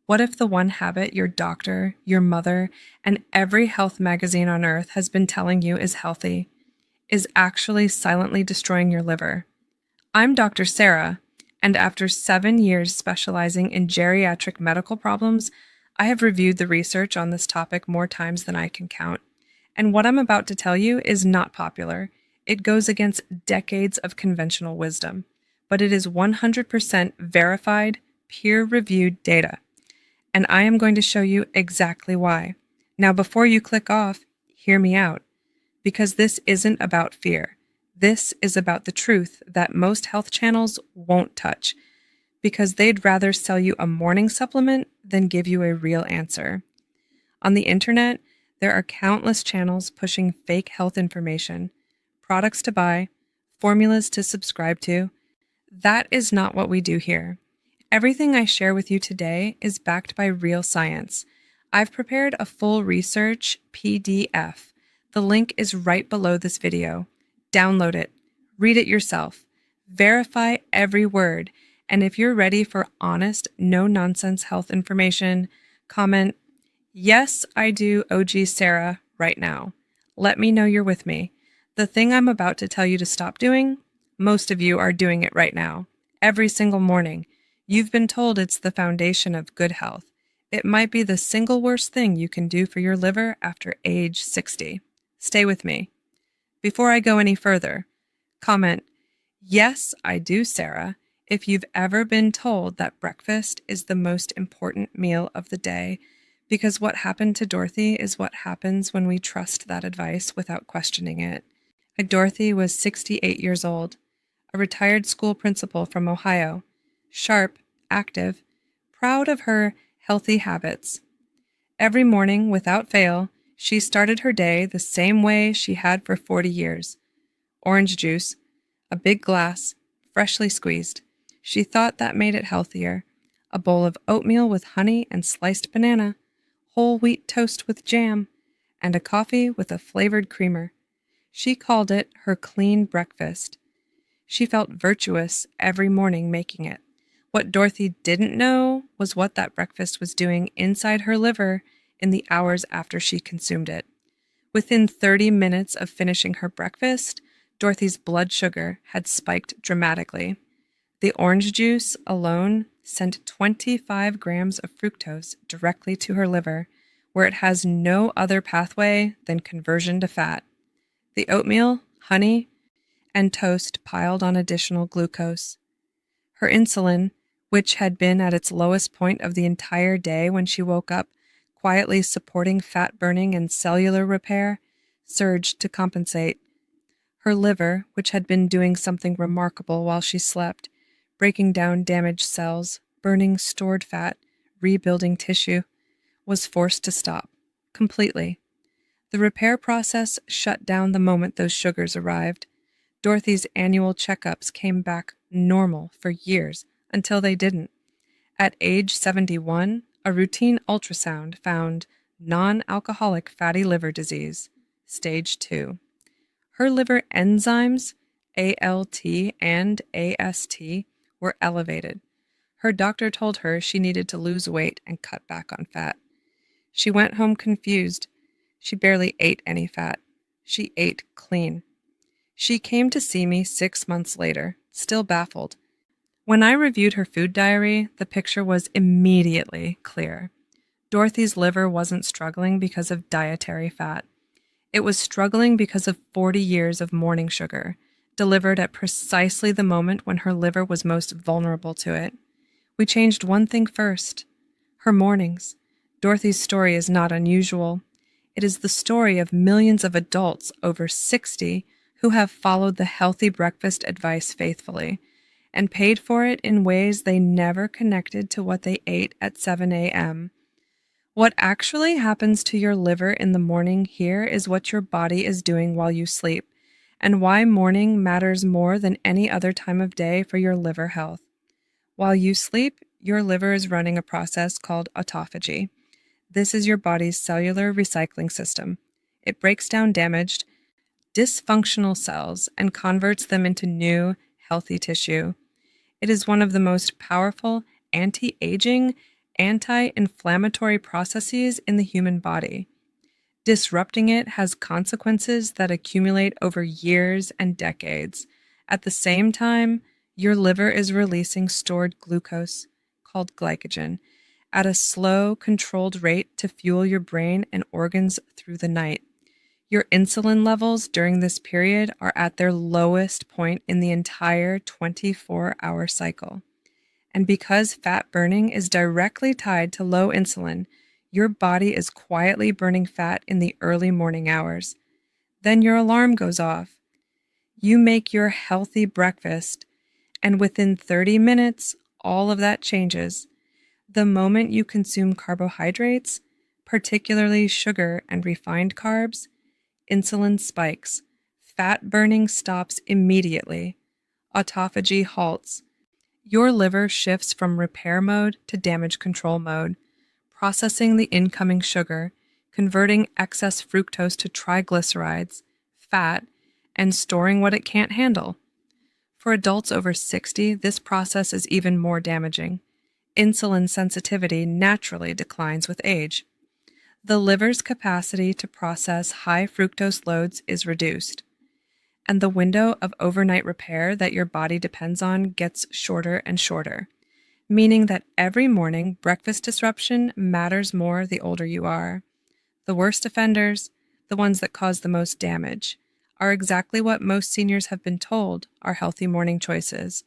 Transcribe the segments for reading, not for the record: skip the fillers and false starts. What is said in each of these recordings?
What if the one habit your doctor, your mother, and every health magazine on earth has been telling you is healthy, is actually silently destroying your liver? I'm Dr. Sarah, and after 7 years specializing in geriatric medical problems, I have reviewed the research on this topic more times than I can count. And what I'm about to tell you is not popular. It goes against decades of conventional wisdom, but it is 100% verified, peer-reviewed data. And I am going to show you exactly why. Now, before you click off, hear me out, because this isn't about fear. This is about the truth that most health channels won't touch, because they'd rather sell you a morning supplement than give you a real answer. On the internet, there are countless channels pushing fake health information, products to buy, formulas to subscribe to. That is not what we do here. Everything I share with you today is backed by real science. I've prepared a full research PDF. The link is right below this video. Download it, read it yourself, verify every word, and if you're ready for honest, no-nonsense health information, comment, "Yes, I do, OG Sarah," right now. Let me know you're with me. The thing I'm about to tell you to stop doing, most of you are doing it right now, every single morning. You've been told it's the foundation of good health. It might be the single worst thing you can do for your liver after age 60. Stay with me. Before I go any further, comment, "Yes, I do, Sarah," if you've ever been told that breakfast is the most important meal of the day, because what happened to Dorothy is what happens when we trust that advice without questioning it. Dorothy was 68 years old, a retired school principal from Ohio, sharp, active, proud of her healthy habits. Every morning, without fail, she started her day the same way she had for 40 years. Orange juice, a big glass, freshly squeezed. She thought that made it healthier. A bowl of oatmeal with honey and sliced banana, whole wheat toast with jam, and a coffee with a flavored creamer. She called it her clean breakfast. She felt virtuous every morning making it. What Dorothy didn't know was what that breakfast was doing inside her liver in the hours after she consumed it. Within 30 minutes of finishing her breakfast, Dorothy's blood sugar had spiked dramatically. The orange juice alone sent 25 grams of fructose directly to her liver, where it has no other pathway than conversion to fat. The oatmeal, honey, and toast piled on additional glucose. Her insulin, which had been at its lowest point of the entire day when she woke up, quietly supporting fat burning and cellular repair, surged to compensate. Her liver, which had been doing something remarkable while she slept, breaking down damaged cells, burning stored fat, rebuilding tissue, was forced to stop, completely. The repair process shut down the moment those sugars arrived. Dorothy's annual checkups came back normal for years, until they didn't. At age 71, a routine ultrasound found non-alcoholic fatty liver disease, stage 2. Her liver enzymes, ALT and AST, were elevated. Her doctor told her she needed to lose weight and cut back on fat. She went home confused. She barely ate any fat. She ate clean. She came to see me 6 months later, still baffled. When I reviewed her food diary, the picture was immediately clear. Dorothy's liver wasn't struggling because of dietary fat. It was struggling because of 40 years of morning sugar, delivered at precisely the moment when her liver was most vulnerable to it. We changed one thing first: her mornings. Dorothy's story is not unusual. It is the story of millions of adults over 60 who have followed the healthy breakfast advice faithfully and paid for it in ways they never connected to what they ate at 7 a.m. What actually happens to your liver in the morning here is what your body is doing while you sleep, and why morning matters more than any other time of day for your liver health. While you sleep, your liver is running a process called autophagy. This is your body's cellular recycling system. It breaks down damaged, dysfunctional cells and converts them into new, healthy tissue. It is one of the most powerful anti-aging anti-inflammatory processes in the human body. Disrupting it has consequences that accumulate over years and decades. At the same time, your liver is releasing stored glucose, called glycogen, at a slow, controlled rate to fuel your brain and organs through the night. Your insulin levels during this period are at their lowest point in the entire 24-hour cycle. And because fat burning is directly tied to low insulin, your body is quietly burning fat in the early morning hours. Then your alarm goes off. You make your healthy breakfast, and within 30 minutes, all of that changes. The moment you consume carbohydrates, particularly sugar and refined carbs, insulin spikes. Fat burning stops immediately. Autophagy halts. Your liver shifts from repair mode to damage control mode, processing the incoming sugar, converting excess fructose to triglycerides, fat, and storing what it can't handle. For adults over 60, this process is even more damaging. Insulin sensitivity naturally declines with age. The liver's capacity to process high fructose loads is reduced, and the window of overnight repair that your body depends on gets shorter and shorter, meaning that every morning breakfast disruption matters more the older you are. The worst offenders, the ones that cause the most damage, are exactly what most seniors have been told are healthy morning choices: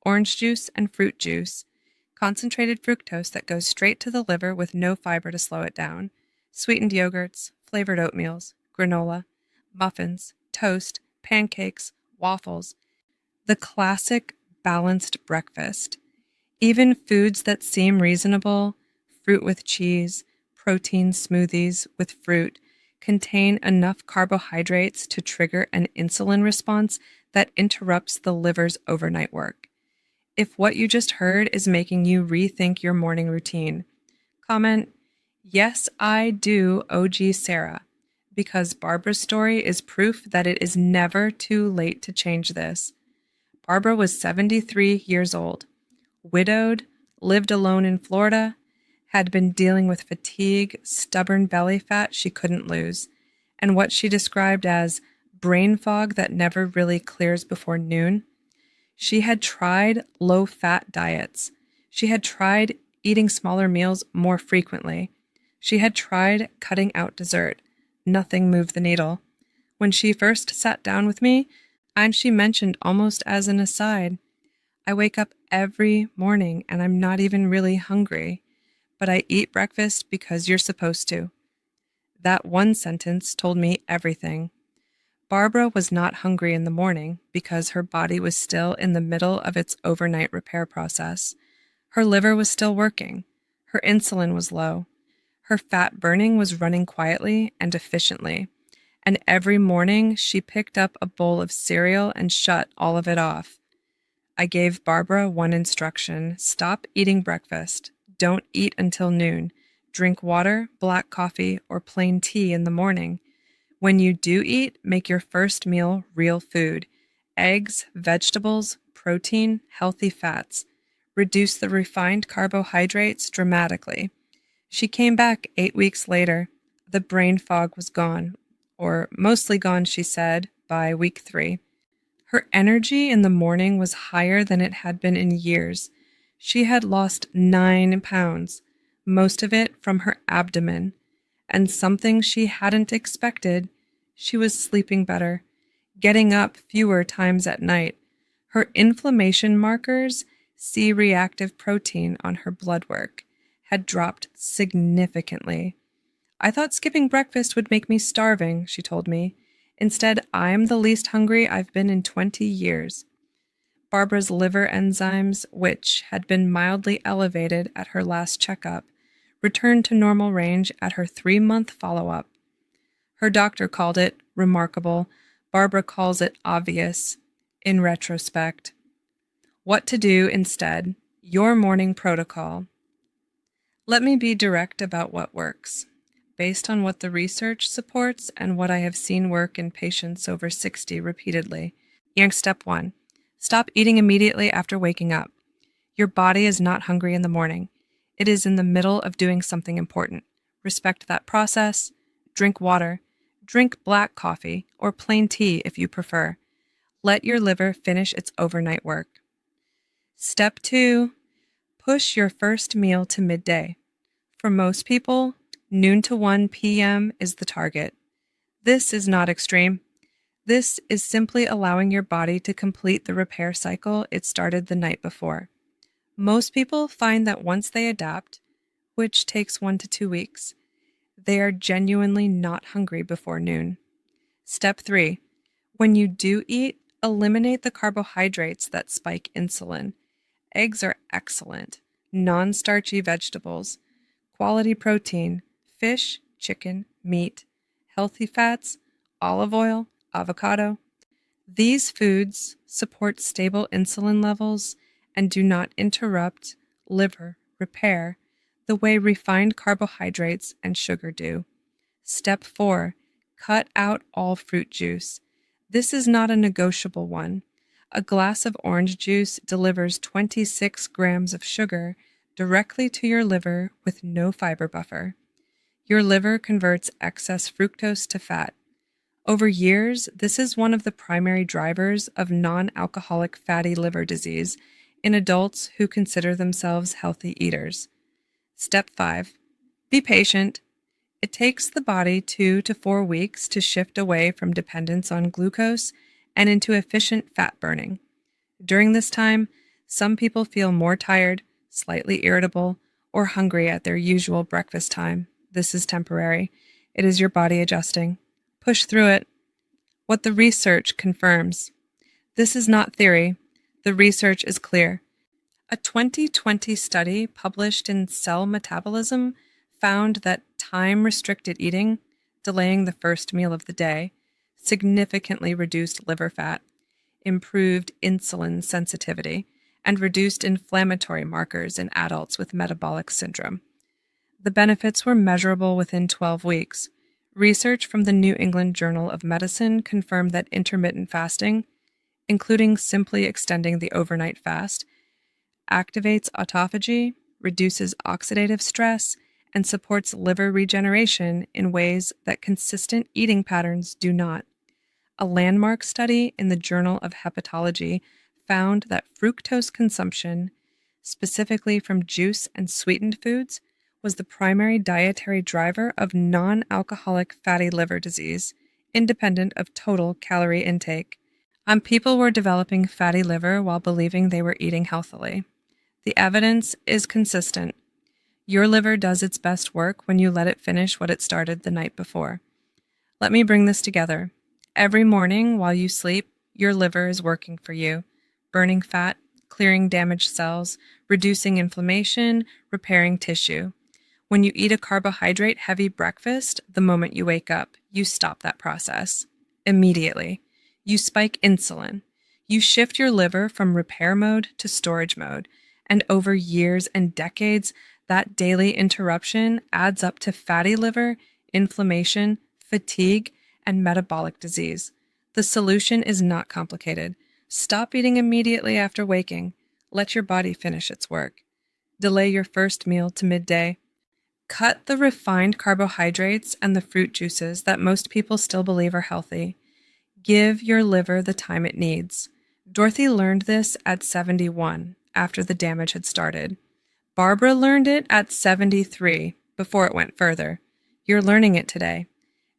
orange juice and fruit juice, concentrated fructose that goes straight to the liver with no fiber to slow it down, sweetened yogurts, flavored oatmeals, granola, muffins, toast, pancakes, waffles, the classic balanced breakfast. Even foods that seem reasonable, fruit with cheese, protein smoothies with fruit, contain enough carbohydrates to trigger an insulin response that interrupts the liver's overnight work. If what you just heard is making you rethink your morning routine, comment, "Yes, I do, OG Sarah," because Barbara's story is proof that it is never too late to change this. Barbara was 73 years old, widowed, lived alone in Florida, had been dealing with fatigue, stubborn belly fat she couldn't lose, and what she described as brain fog that never really clears before noon. She had tried low-fat diets. She had tried eating smaller meals more frequently. She had tried cutting out dessert. Nothing moved the needle. When she first sat down with me, and she mentioned almost as an aside, "I wake up every morning and I'm not even really hungry, but I eat breakfast because you're supposed to." That one sentence told me everything. Barbara was not hungry in the morning because her body was still in the middle of its overnight repair process. Her liver was still working. Her insulin was low. Her fat burning was running quietly and efficiently. And every morning she picked up a bowl of cereal and shut all of it off. I gave Barbara one instruction: stop eating breakfast. Don't eat until noon. Drink water, black coffee, or plain tea in the morning. When you do eat, make your first meal real food: eggs, vegetables, protein, healthy fats. Reduce the refined carbohydrates dramatically. She came back 8 weeks later. The brain fog was gone, or mostly gone, she said, by week 3. Her energy in the morning was higher than it had been in years. She had lost 9 pounds, most of it from her abdomen, and something she hadn't expected: she was sleeping better, getting up fewer times at night. Her inflammation markers, C-reactive protein on her blood work, had dropped significantly. "I thought skipping breakfast would make me starving," she told me. "Instead, I'm the least hungry I've been in 20 years. Barbara's liver enzymes, which had been mildly elevated at her last checkup, returned to normal range at her 3-month follow-up. Her doctor called it remarkable. Barbara calls it obvious in retrospect. What to do instead: your morning protocol. Let me be direct about what works. Based on what the research supports and what I have seen work in patients over 60 repeatedly. Step 1. Stop eating immediately after waking up. Your body is not hungry in the morning. It is in the middle of doing something important. Respect that process. Drink water. Drink black coffee or plain tea if you prefer. Let your liver finish its overnight work. Step 2. Push your first meal to midday. For most people, noon to 1 p.m. is the target. This is not extreme. This is simply allowing your body to complete the repair cycle it started the night before. Most people find that once they adapt, which takes 1 to 2 weeks, they are genuinely not hungry before noon. Step 3. When you do eat, eliminate the carbohydrates that spike insulin. Eggs are excellent. Non-starchy vegetables, quality protein, fish, chicken, meat, healthy fats, olive oil, avocado. These foods support stable insulin levels and do not interrupt liver repair the way refined carbohydrates and sugar do. Step 4. Cut out all fruit juice. This is not a negotiable one. A glass of orange juice delivers 26 grams of sugar directly to your liver with no fiber buffer. Your liver converts excess fructose to fat. Over years, this is one of the primary drivers of non-alcoholic fatty liver disease in adults who consider themselves healthy eaters. Step 5. Be patient. It takes the body 2 to 4 weeks to shift away from dependence on glucose and into efficient fat burning. During this time, some people feel more tired, slightly irritable, or hungry at their usual breakfast time. This is temporary. It is your body adjusting. Push through it. What the research confirms. This is not theory. The research is clear. A 2020 study published in Cell Metabolism found that time-restricted eating, delaying the first meal of the day, significantly reduced liver fat, improved insulin sensitivity, and reduced inflammatory markers in adults with metabolic syndrome. The benefits were measurable within 12 weeks. Research from the New England Journal of Medicine confirmed that intermittent fasting, including simply extending the overnight fast, activates autophagy, reduces oxidative stress, and supports liver regeneration in ways that consistent eating patterns do not. A landmark study in the Journal of Hepatology found that fructose consumption, specifically from juice and sweetened foods, was the primary dietary driver of non-alcoholic fatty liver disease, independent of total calorie intake. People were developing fatty liver while believing they were eating healthily. The evidence is consistent. Your liver does its best work when you let it finish what it started the night before. Let me bring this together. Every morning while you sleep, your liver is working for you, burning fat, clearing damaged cells, reducing inflammation, repairing tissue. When you eat a carbohydrate-heavy breakfast, the moment you wake up, you stop that process. Immediately. You spike insulin. You shift your liver from repair mode to storage mode, and over years and decades, that daily interruption adds up to fatty liver, inflammation, fatigue, and metabolic disease. The solution is not complicated. Stop eating immediately after waking. Let your body finish its work. Delay your first meal to midday. Cut the refined carbohydrates and the fruit juices that most people still believe are healthy. Give your liver the time it needs. Dorothy learned this at 71, after the damage had started. Barbara learned it at 73, before it went further. You're learning it today.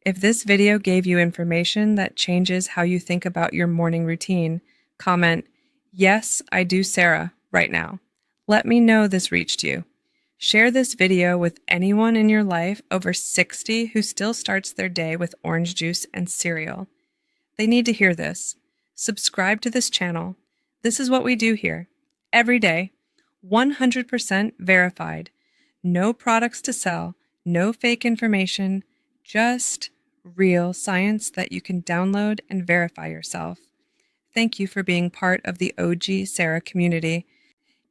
If this video gave you information that changes how you think about your morning routine, comment, "Yes, I do, Sarah," right now. Let me know this reached you. Share this video with anyone in your life over 60 who still starts their day with orange juice and cereal. They need to hear this. Subscribe to this channel. This is what we do here. Every day. 100% verified. No products to sell. No fake information. Just real science that you can download and verify yourself. Thank you for being part of the OG Sarah community.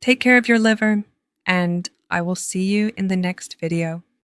Take care of your liver, and I will see you in the next video.